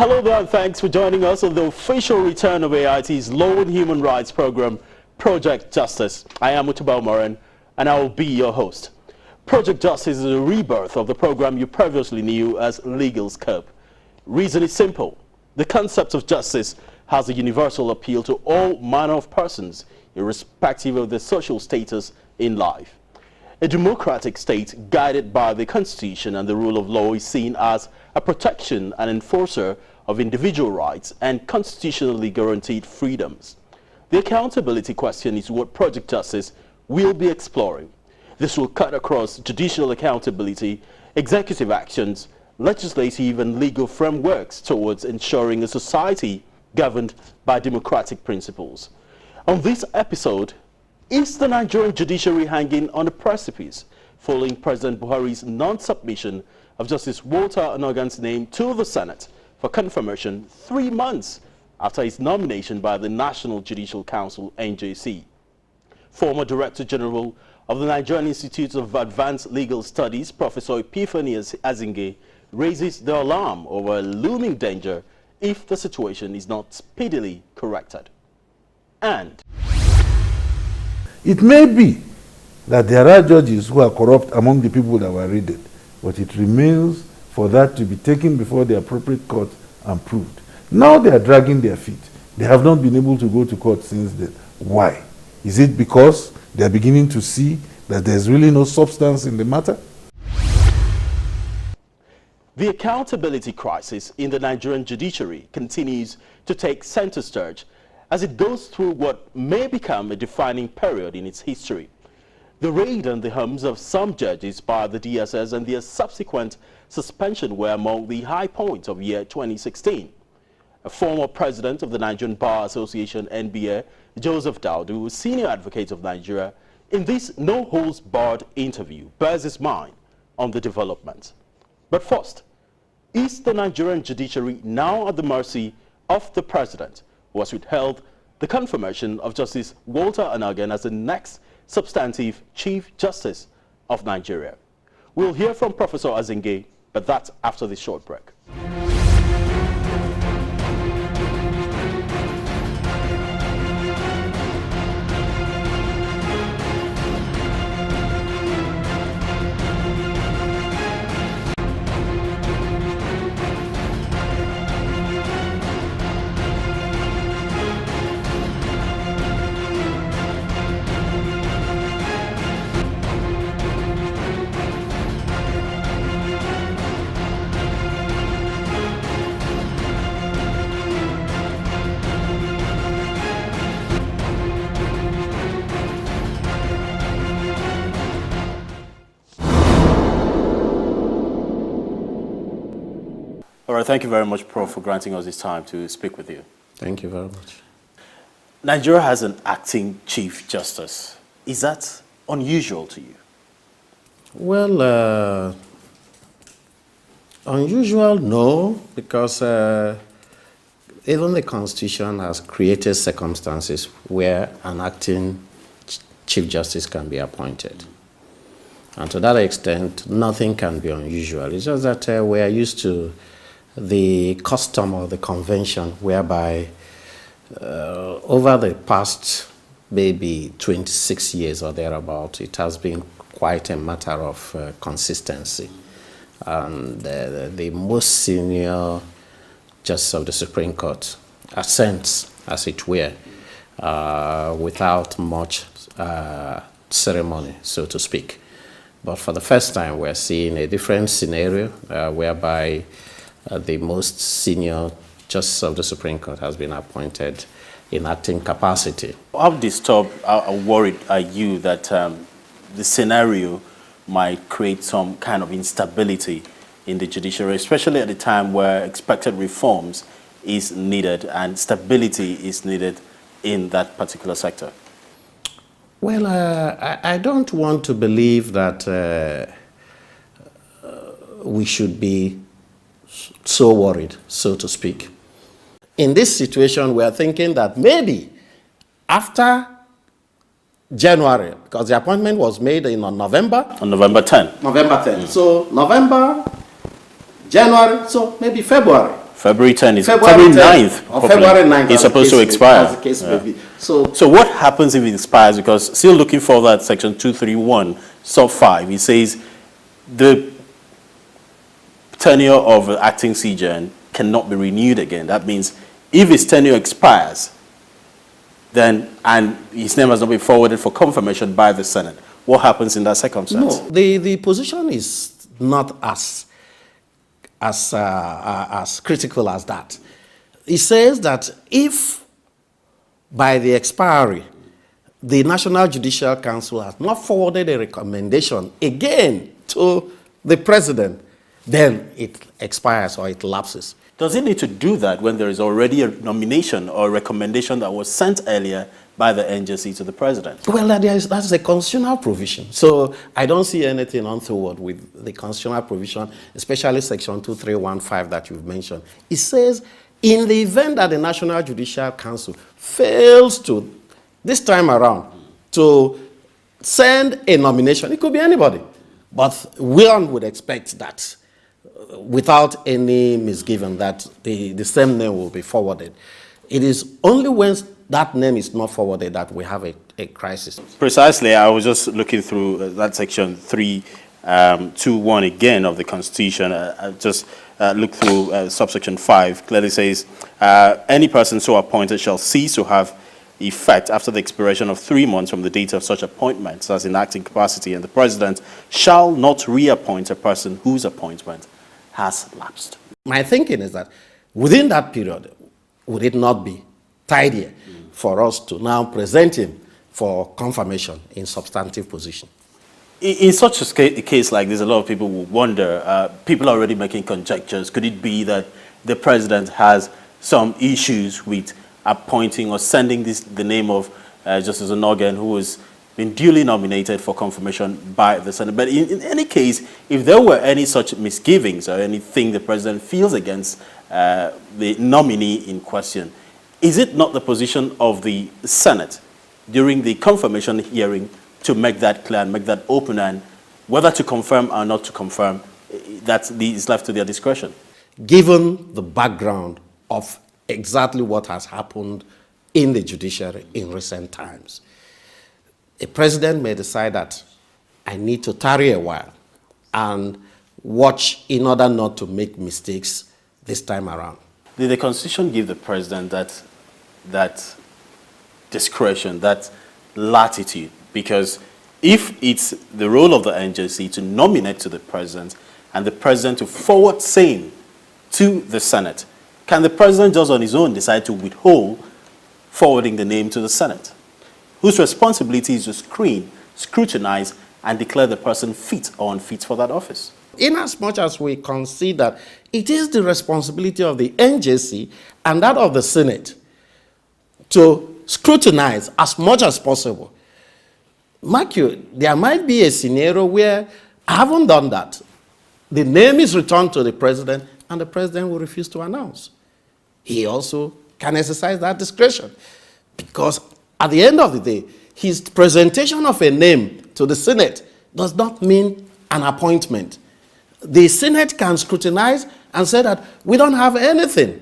Hello there, and thanks for joining us on the official return of AIT's Law and Human Rights program, Project Justice. I am Utubal Moran, and I will be your host. Project Justice is a rebirth of the program you previously knew as Legal Scope. Reason is simple. The concept of justice has a universal appeal to all manner of persons, irrespective of their social status in life. A democratic state guided by the Constitution and the rule of law is seen as a protection and enforcer of individual rights and constitutionally guaranteed freedoms. The accountability question is what Project Justice will be exploring. This will cut across judicial accountability, executive actions, legislative and legal frameworks towards ensuring a society governed by democratic principles. On this episode, is the Nigerian judiciary hanging on a precipice following President Buhari's non-submission of Justice Walter Onagan's name to the Senate for confirmation 3 months after his nomination by the National Judicial Council, NJC? Former Director General of the Nigerian Institute of Advanced Legal Studies, Professor Epiphany Azinge, raises the alarm over a looming danger if the situation is not speedily corrected. And it may be that there are judges who are corrupt among the people that were raided, but it remains for that to be taken before the appropriate court and proved. Now they are dragging their feet. They have not been able to go to court since then. Why? Is it because they are beginning to see that there's really no substance in the matter? The accountability crisis in the Nigerian judiciary continues to take center stage as it goes through what may become a defining period in its history. The raid and the harms of some judges by the DSS and their subsequent suspension were among the high points of year 2016. A former president of the Nigerian Bar Association, NBA, Joseph Daudu, senior advocate of Nigeria, in this no-holds-barred interview, bears his mind on the development. But first, is the Nigerian judiciary now at the mercy of the president, who has withheld the confirmation of Justice Walter Onagan as the next substantive Chief Justice of Nigeria? We'll hear from Professor Azinge, but that's after this short break. All right, thank you very much, Prof, for granting us this time to speak with you. Thank you very much. Nigeria has an acting Chief Justice. Is that unusual to you? Well, unusual, no, because even the Constitution has created circumstances where an acting Chief Justice can be appointed. And to that extent, nothing can be unusual. It's just that we are used to the custom or the convention whereby over the past maybe 26 years or thereabout, it has been quite a matter of consistency. And the most senior Justice of the Supreme Court assents, as it were, without much ceremony, so to speak. But for the first time, we're seeing a different scenario whereby the most senior Justice of the Supreme Court has been appointed in acting capacity. How disturbed or worried are you that the scenario might create some kind of instability in the judiciary, especially at a time where expected reforms is needed and stability is needed in that particular sector? Well, I don't want to believe that we should be so worried, so to speak. In this situation, we are thinking that maybe after January, because the appointment was made on November. On November 10. November 10. So November, January, so maybe February. February 10th is February February 9th. Or February 9th. It's supposed to expire. As the case may be. So what happens if it expires? Because still looking for that section 231, sub 5, it says the tenure of acting CJN cannot be renewed again. That means if his tenure expires, then, and his name has not been forwarded for confirmation by the Senate, what happens in that circumstance? No, the position is not as critical as that. It says that if by the expiry, the National Judicial Council has not forwarded a recommendation again to the president, then it expires or it lapses. Does it need to do that when there is already a nomination or recommendation that was sent earlier by the NJC to the president? Well, that's a constitutional provision. So I don't see anything untoward with the constitutional provision, especially section 2315 that you've mentioned. It says, in the event that the National Judicial Council fails to, this time around, to send a nomination, it could be anybody, but one would expect that without any misgiving that the same name will be forwarded. It is only when that name is not forwarded that we have a crisis. Precisely, I was just looking through that section 321 again of the Constitution. I just looked through subsection 5. Clearly says, any person so appointed shall cease to have effect after the expiration of 3 months from the date of such appointment as in acting capacity, and the president shall not reappoint a person whose appointment has lapsed. My thinking is that within that period, would it not be tidier for us to now present him for confirmation in substantive position? In such a case like this, a lot of people will wonder, people are already making conjectures. Could it be that the president has some issues with appointing or sending the name of Justice Onogen, who has been duly nominated for confirmation by the Senate? But in any case, if there were any such misgivings or anything the president feels against the nominee in question, is it not the position of the Senate during the confirmation hearing to make that clear and make that open, and whether to confirm or not to confirm, that is left to their discretion? Given the background of exactly what has happened in the judiciary in recent times, a president may decide that I need to tarry a while and watch in order not to make mistakes this time around. Did the Constitution give the president that discretion, that latitude? Because if it's the role of the NJC to nominate to the president and the president to forward same to the Senate, can the president just on his own decide to withhold forwarding the name to the Senate, whose responsibility is to screen, scrutinize, and declare the person fit or unfit for that office? Inasmuch as we consider it is the responsibility of the NJC and that of the Senate to scrutinize as much as possible. Mark you, there might be a scenario where I haven't done that. The name is returned to the president and the president will refuse to announce. He also can exercise that discretion, because at the end of the day, his presentation of a name to the Senate does not mean an appointment. The Senate can scrutinize and say that we don't have anything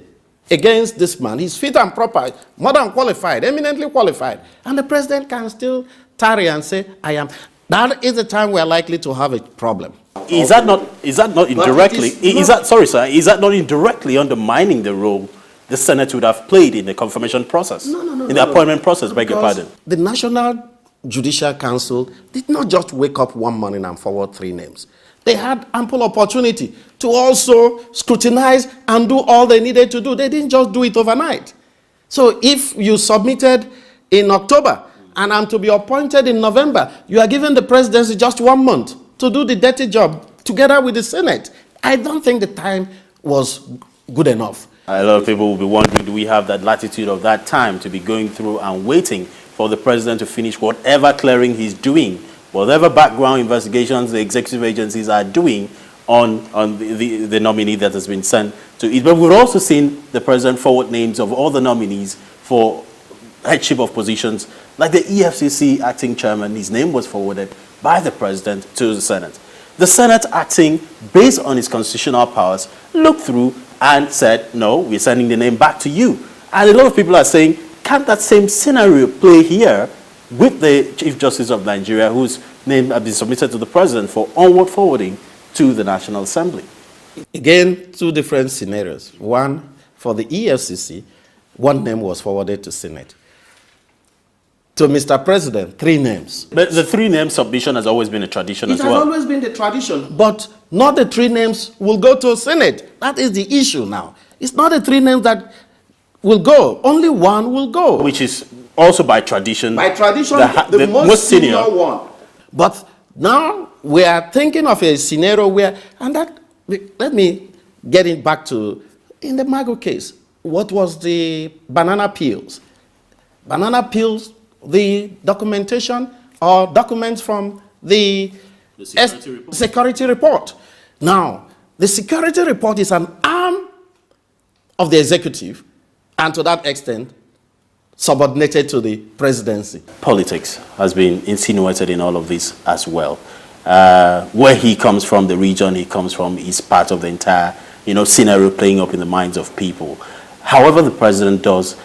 against this man. He's fit and proper, more than qualified, eminently qualified. And the president can still tarry and say, I am. That is the time we are likely to have a problem. Is that not indirectly, is that not indirectly undermining the role the Senate would have played in the confirmation process? No. In the appointment process, beg your pardon. The National Judicial Council did not just wake up one morning and forward 3 names. They had ample opportunity to also scrutinize and do all they needed to do. They didn't just do it overnight. So if you submitted in October and I'm to be appointed in November, you are giving the presidency just 1 month to do the dirty job together with the Senate. I don't think the time was good enough. A lot of people will be wondering, do we have that latitude of that time to be going through and waiting for the president to finish whatever clearing he's doing, whatever background investigations the executive agencies are doing on the nominee that has been sent to it? But we've also seen the president forward names of all the nominees for headship of positions, like the EFCC acting chairman. His name was forwarded by the president to the Senate. The Senate, acting based on its constitutional powers, looked through and said, no, we're sending the name back to you. And a lot of people are saying, can't that same scenario play here with the Chief Justice of Nigeria, whose name has been submitted to the president for onward forwarding to the National Assembly? Again, two different scenarios. One, for the EFCC, one name was forwarded to Senate. To Mr. President, 3 names. But the 3-name submission has always been a tradition as well. It has always been the tradition, but not the 3 names will go to Senate. That is the issue now. It's not the 3 names that will go. Only one will go. Which is also by tradition. By tradition, the most senior one. But now we are thinking of a scenario where, and that, let me get it back to, in the Mago case, what was the banana peels? Banana peels, the documentation or documents from the security report. Now, the security report is an arm of the executive, and to that extent, subordinated to the presidency. Politics has been insinuated in all of this as well. Where he comes from, the region he comes from, is part of the entire, scenario playing up in the minds of people. However, the president does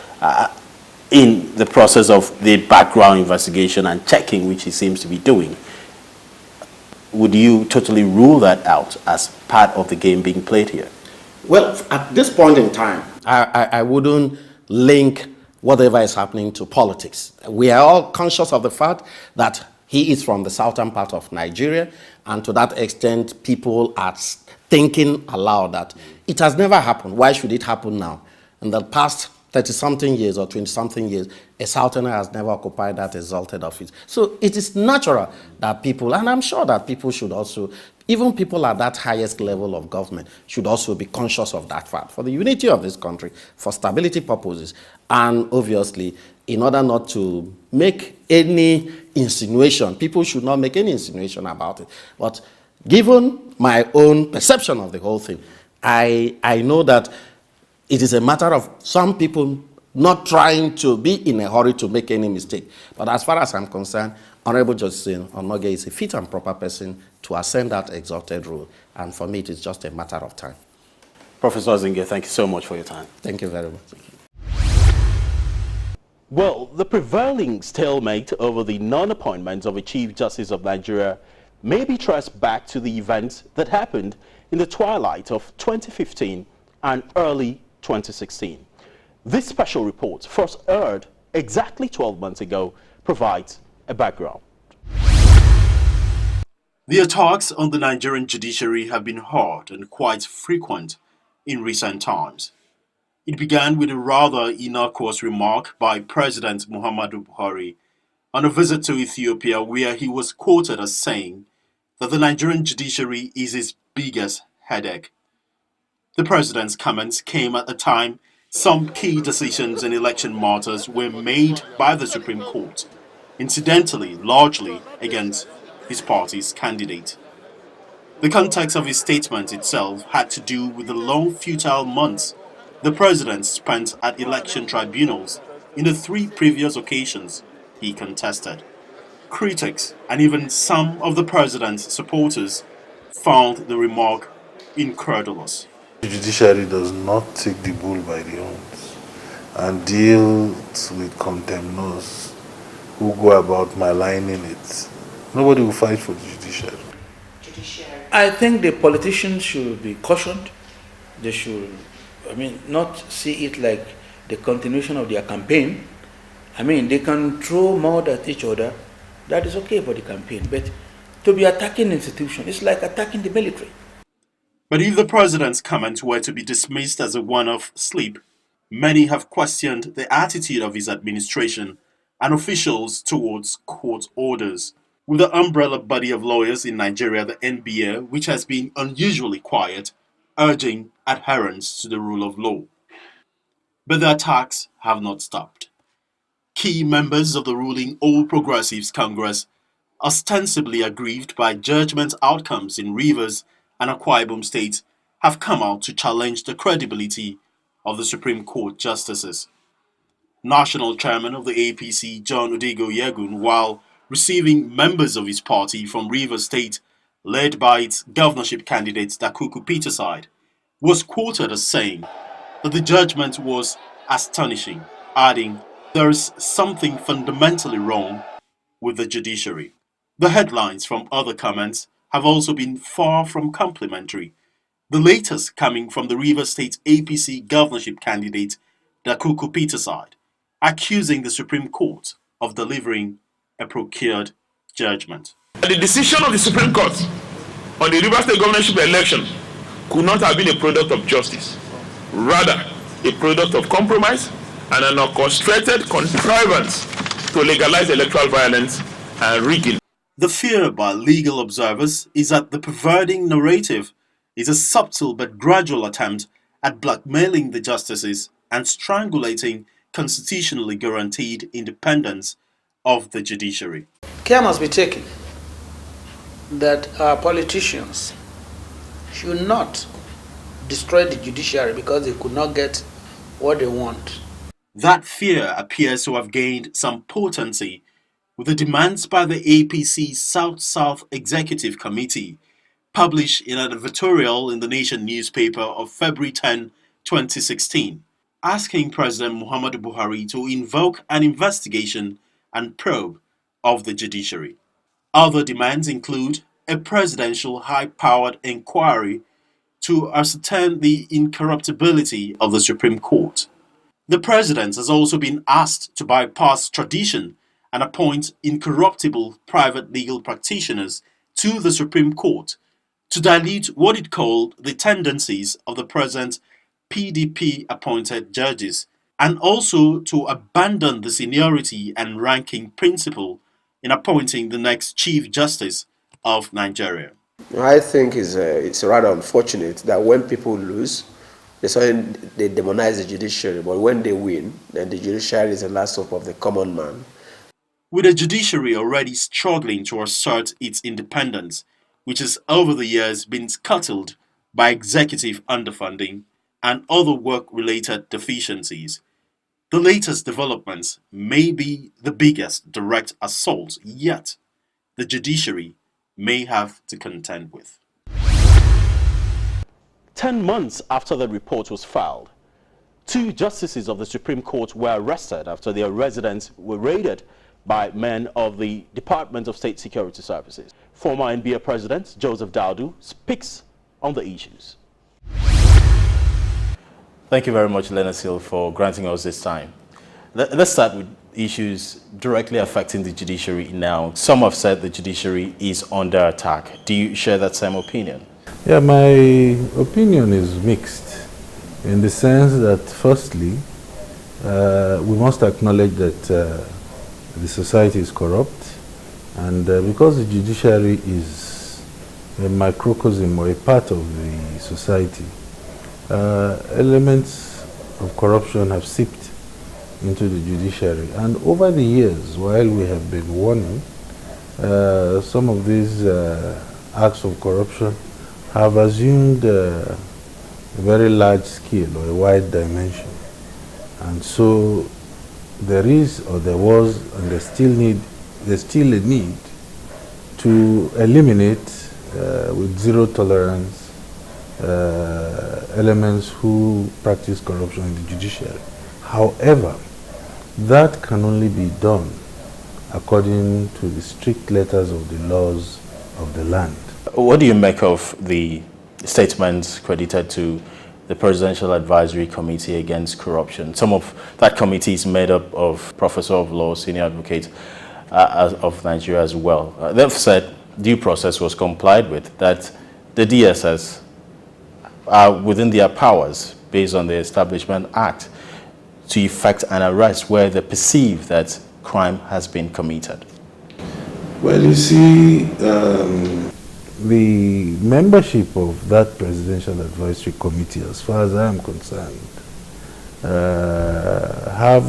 in the process of the background investigation and checking, which he seems to be doing, would you totally rule that out as part of the game being played here? Well, at this point in time, I wouldn't link whatever is happening to politics. We are all conscious of the fact that he is from the southern part of Nigeria, and to that extent, people are thinking aloud that it has never happened. Why should it happen now? In the past 30-something years or 20-something years, a southerner has never occupied that exalted office. So it is natural that people, and I'm sure that people should also, even people at that highest level of government, should also be conscious of that fact for the unity of this country, for stability purposes, and obviously, in order not to make any insinuation, people should not make any insinuation about it. But given my own perception of the whole thing, I know that it is a matter of some people not trying to be in a hurry to make any mistake. But as far as I'm concerned, Honorable Justice Onoge is a fit and proper person to ascend that exalted role. And for me, it is just a matter of time. Professor Ozinge, thank you so much for your time. Thank you very much. Well, the prevailing stalemate over the non-appointment of a Chief Justice of Nigeria may be traced back to the events that happened in the twilight of 2015 and early 2016. This special report, first aired exactly 12 months ago, provides a background. The attacks on the Nigerian judiciary have been hard and quite frequent in recent times. It began with a rather innocuous remark by President Muhammadu Buhari on a visit to Ethiopia, where he was quoted as saying that the Nigerian judiciary is his biggest headache. The president's comments came at a time some key decisions in election matters were made by the Supreme Court, incidentally largely against his party's candidate. The context of his statement itself had to do with the long futile months the president spent at election tribunals in the 3 previous occasions he contested. Critics and even some of the president's supporters found the remark incredulous. The judiciary does not take the bull by the horns and deals with contemnors who go about maligning it. Nobody will fight for the judiciary. I think the politicians should be cautioned. They should, not see it like the continuation of their campaign. They can throw mud at each other. That is okay for the campaign. But to be attacking institutions, it's like attacking the military. But if the president's comments were to be dismissed as a one-off slip, many have questioned the attitude of his administration and officials towards court orders. With the umbrella body of lawyers in Nigeria, the NBA, which has been unusually quiet, urging adherence to the rule of law. But the attacks have not stopped. Key members of the ruling All Progressives Congress, ostensibly aggrieved by judgment outcomes in Rivers and Akwa Ibom states, have come out to challenge the credibility of the Supreme Court justices. National Chairman of the APC, John Odego Yegun, while receiving members of his party from Rivers State, led by its governorship candidate Dakuku Peterside, was quoted as saying that the judgment was astonishing, adding, "There is something fundamentally wrong with the judiciary." The headlines from other comments have also been far from complimentary, the latest coming from the Rivers State APC governorship candidate Dakuku Peterside, accusing the Supreme Court of delivering a procured judgment. The decision of the Supreme Court on the Rivers State governorship election could not have been a product of justice, rather a product of compromise and an orchestrated contrivance to legalize electoral violence and rigging. The fear by legal observers is that the perverting narrative is a subtle but gradual attempt at blackmailing the justices and strangulating constitutionally guaranteed independence of the judiciary. Care must be taken that our politicians should not destroy the judiciary because they could not get what they want. That fear appears to have gained some potency with the demands by the APC South-South Executive Committee, published in an editorial in the Nation newspaper of February 10, 2016, asking President Muhammadu Buhari to invoke an investigation and probe of the judiciary. Other demands include a presidential high-powered inquiry to ascertain the incorruptibility of the Supreme Court. The president has also been asked to bypass tradition and appoint incorruptible private legal practitioners to the Supreme Court to dilute what it called the tendencies of the present PDP-appointed judges, and also to abandon the seniority and ranking principle in appointing the next Chief Justice of Nigeria. I think it's rather unfortunate that when people lose, they demonize the judiciary, but when they win, then the judiciary is the last hope of the common man. With the judiciary already struggling to assert its independence, which has over the years been scuttled by executive underfunding and other work-related deficiencies, the latest developments may be the biggest direct assault yet the judiciary may have to contend with. 10 months after the report was filed, 2 justices of the Supreme Court were arrested after their residences were raided by men of the Department of State Security Services. Former NBA President Joseph Daudu speaks on the issues. Thank you very much, Leonard Seal, for granting us this time. Let's start with issues directly affecting the judiciary now. Some have said the judiciary is under attack. Do you share that same opinion? Yeah, my opinion is mixed in the sense that firstly, we must acknowledge that the society is corrupt, and because the judiciary is a microcosm or a part of the society, elements of corruption have seeped into the judiciary. And over the years, while we have been warning, some of these acts of corruption have assumed a very large scale or a wide dimension. And so there is, or there was, and there's still a need to eliminate with zero tolerance elements who practice corruption in the judiciary. However, that can only be done according to the strict letters of the laws of the land. What do you make of the statements credited to the Presidential Advisory Committee Against Corruption? Some of that committee is made up of Professor of Law, Senior Advocate of Nigeria as well. They've said due process was complied with, that the DSS are within their powers based on the Establishment Act to effect an arrest where they perceive that crime has been committed. Well, you see, the membership of that Presidential Advisory Committee, as far as I am concerned, have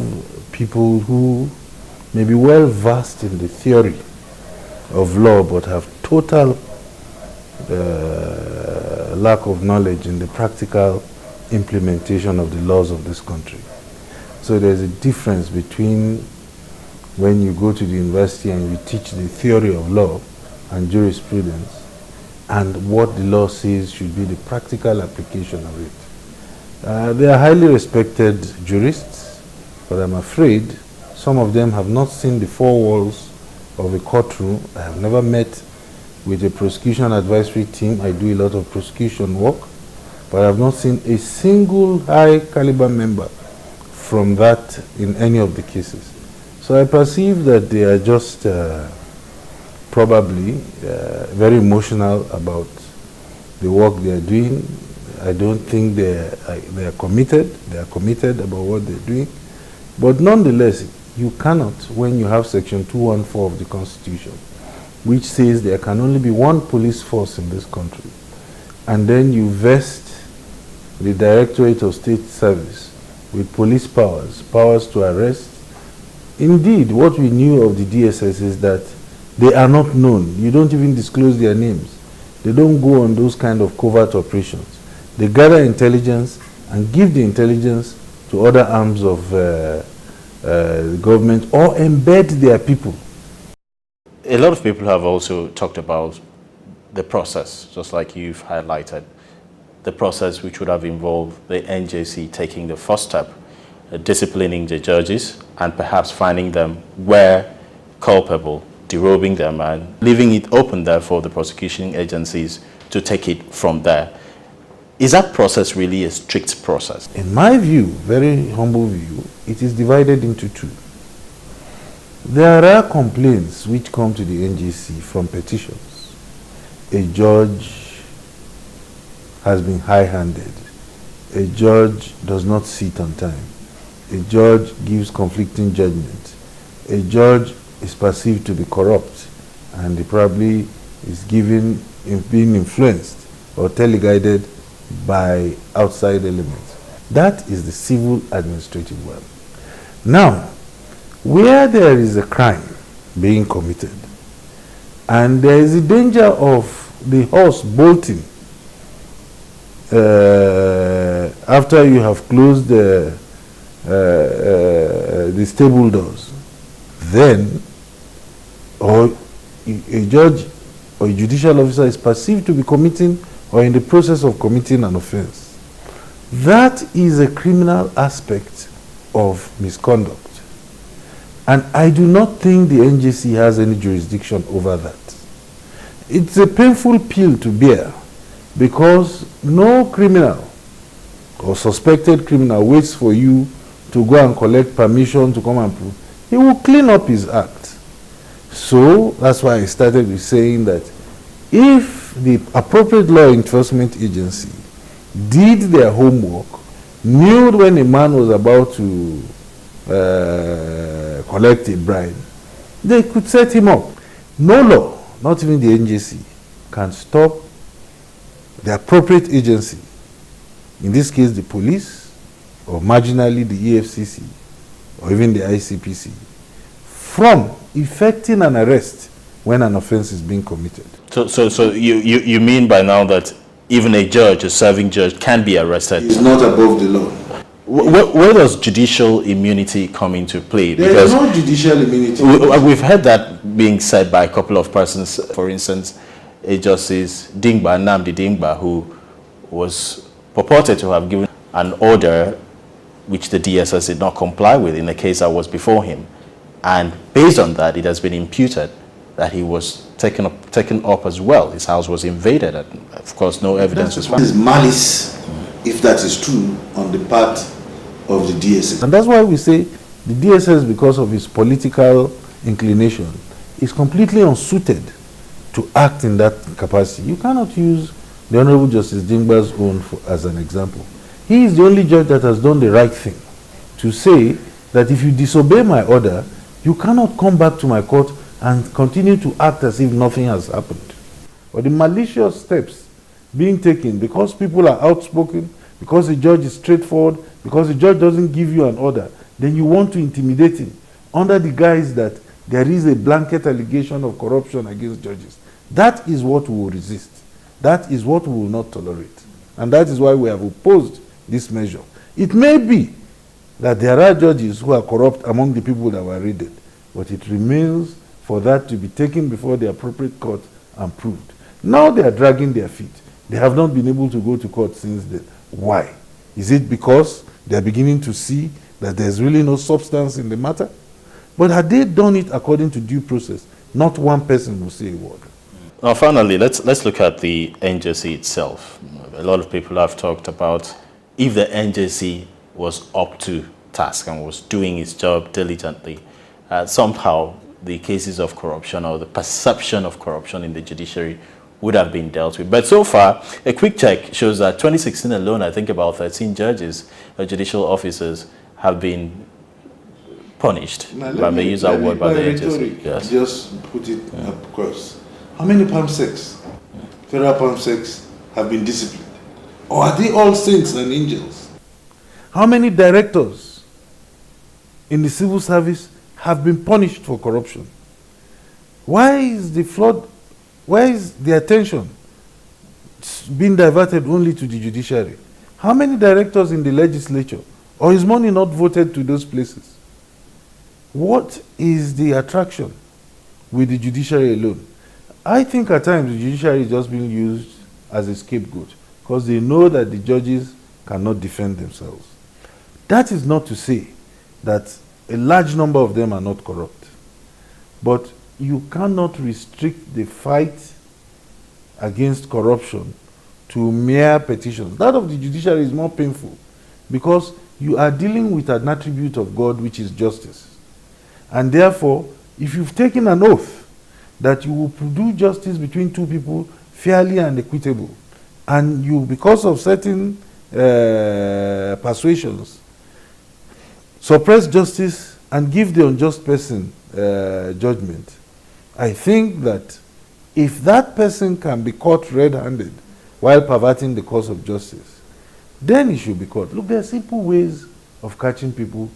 people who may be well versed in the theory of law but have total lack of knowledge in the practical implementation of the laws of this country. So there's a difference between when you go to the university and you teach the theory of law and jurisprudence and what the law says should be the practical application of it. They are highly respected jurists, but I'm afraid some of them have not seen the four walls of a courtroom. I have never met with a prosecution advisory team. I do a lot of prosecution work, but I have not seen a single high caliber member from that in any of the cases. So I perceive that they are just probably very emotional about the work they are doing. I don't think they are committed. They are committed about what they're doing. But nonetheless, you cannot, when you have Section 214 of the Constitution, which says there can only be one police force in this country, and then you vest the Directorate of State Service with police powers to arrest. Indeed, what we knew of the DSS is that they are not known. You don't even disclose their names. They don't go on those kind of covert operations. They gather intelligence and give the intelligence to other arms of the government or embed their people. A lot of people have also talked about the process, just like you've highlighted, the process which would have involved the NJC taking the first step, disciplining the judges and perhaps finding them where culpable, derobing them and leaving it open there for the prosecution agencies to take it from there. Is that process really a strict process? In my view, very humble view, it is divided into two. There are complaints which come to the NJC from petitions. A judge has been high-handed. A judge does not sit on time. A judge gives conflicting judgment. A judge is perceived to be corrupt, and he probably is being influenced or teleguided by outside elements. That is the civil administrative realm. Now, where there is a crime being committed and there is a danger of the horse bolting after you have closed the stable doors, then or a judge or a judicial officer is perceived to be committing or in the process of committing an offense. That is a criminal aspect of misconduct. And I do not think the NJC has any jurisdiction over that. It's a painful pill to bear because no criminal or suspected criminal waits for you to go and collect permission to come and prove. He will clean up his act. So that's why I started with saying that if the appropriate law enforcement agency did their homework, knew when a man was about to collect a bribe, they could set him up. No law, not even the NJC, can stop the appropriate agency, in this case the police, or marginally the EFCC, or even the ICPC, from effecting an arrest when an offense is being committed. So you mean by now that even a judge, a serving judge, can be arrested? It's not above the law. Where does judicial immunity come into play? There is no judicial immunity. We've heard that being said by a couple of persons. For instance, a Justice Nnamdi Dingba, who was purported to have given an order which the DSS did not comply with in a case that was before him. And based on that, it has been imputed that he was taken up as well. His house was invaded, and of course no evidence was found. This is malice, if that is true, on the part of the DSS. And that's why we say the DSS, because of its political inclination, is completely unsuited to act in that capacity. You cannot use the Honorable Justice Dingba's own as an example. He is the only judge that has done the right thing to say that if you disobey my order, you cannot come back to my court and continue to act as if nothing has happened. But the malicious steps being taken because people are outspoken, because the judge is straightforward, because the judge doesn't give you an order, then you want to intimidate him under the guise that there is a blanket allegation of corruption against judges. That is what we will resist. That is what we will not tolerate. And that is why we have opposed this measure. It may be that there are judges who are corrupt among the people that were raided, but it remains for that to be taken before the appropriate court and proved. Now they are dragging their feet. They have not been able to go to court since then. Why? Is it because they are beginning to see that there's really no substance in the matter? But had they done it according to due process, not one person will say a word. Now, finally, let's look at the NJC itself. A lot of people have talked about if the NJC was up to task and was doing its job diligently, somehow the cases of corruption or the perception of corruption in the judiciary would have been dealt with. But so far, a quick check shows that 2016 alone, I think about 13 judges, judicial officers, have been punished. Let me use that word by the NJC. Yes. Just put it across. How many PAM6, federal PAM6, have been disciplined? Or are they all saints and angels? How many directors in the civil service have been punished for corruption? Why is the attention being diverted only to the judiciary? How many directors in the legislature? Or is money not voted to those places? What is the attraction with the judiciary alone? I think at times the judiciary is just being used as a scapegoat because they know that the judges cannot defend themselves. That is not to say that a large number of them are not corrupt. But you cannot restrict the fight against corruption to mere petitions. That of the judiciary is more painful because you are dealing with an attribute of God, which is justice. And therefore, if you've taken an oath that you will do justice between two people fairly and equitable, and you, because of certain persuasions, suppress justice and give the unjust person judgment, I think that if that person can be caught red-handed while perverting the course of justice, then he should be caught. Look, there are simple ways of catching people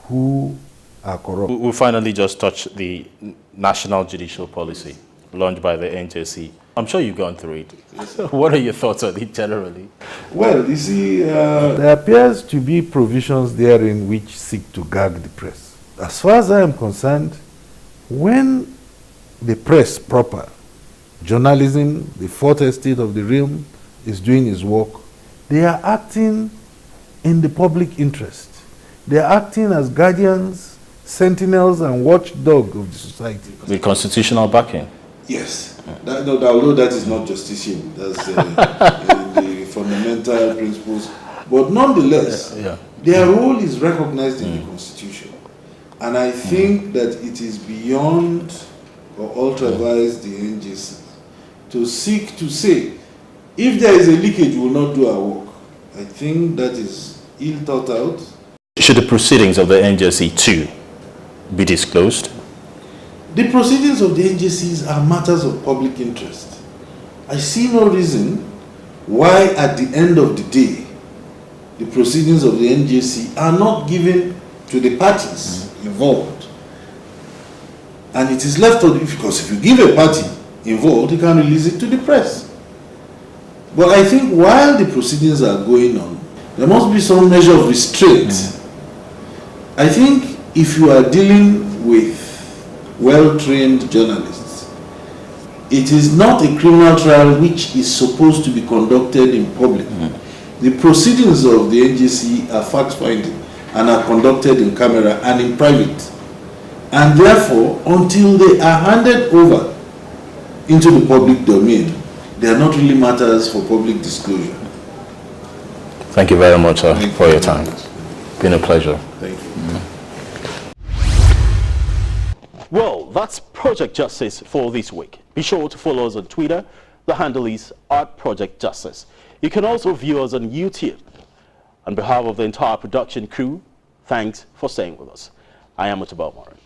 who are corrupt. We'll finally just touch the national judicial policy launched by the NJC. I'm sure you've gone through it. Yes. What are your thoughts on it generally? Well, you see, there appears to be provisions therein which seek to gag the press. As far as I am concerned, when the press proper, journalism, the fourth estate of the realm, is doing its work, they are acting in the public interest. They are acting as guardians, sentinels, and watchdogs of the society. With constitutional backing? Yes. Although that is not justician, that's the fundamental principles. But nonetheless, their role is recognized in the Constitution. And I think that it is beyond or ultra-vires the NJC to seek to say, if there is a leakage, we will not do our work. I think that is ill thought out. Should the proceedings of the NJC too be disclosed? The proceedings of the NJCs are matters of public interest. I see no reason why at the end of the day, the proceedings of the NJC are not given to the parties involved. And it is left to the, because if you give a party involved, you can release it to the press. But I think while the proceedings are going on, there must be some measure of restraint. I think if you are dealing with well-trained journalists, it is not a criminal trial which is supposed to be conducted in public. The proceedings of the NJC are fact-finding and are conducted in camera and in private. And therefore, until they are handed over into the public domain, they are not really matters for public disclosure. Thank you very much, sir, for your time. It's been a pleasure. Thank you. Well, that's Project Justice for this week. Be sure to follow us on Twitter. The handle is @ProjectJustice. You can also view us on YouTube. On behalf of the entire production crew, thanks for staying with us. I am Utabo Moran.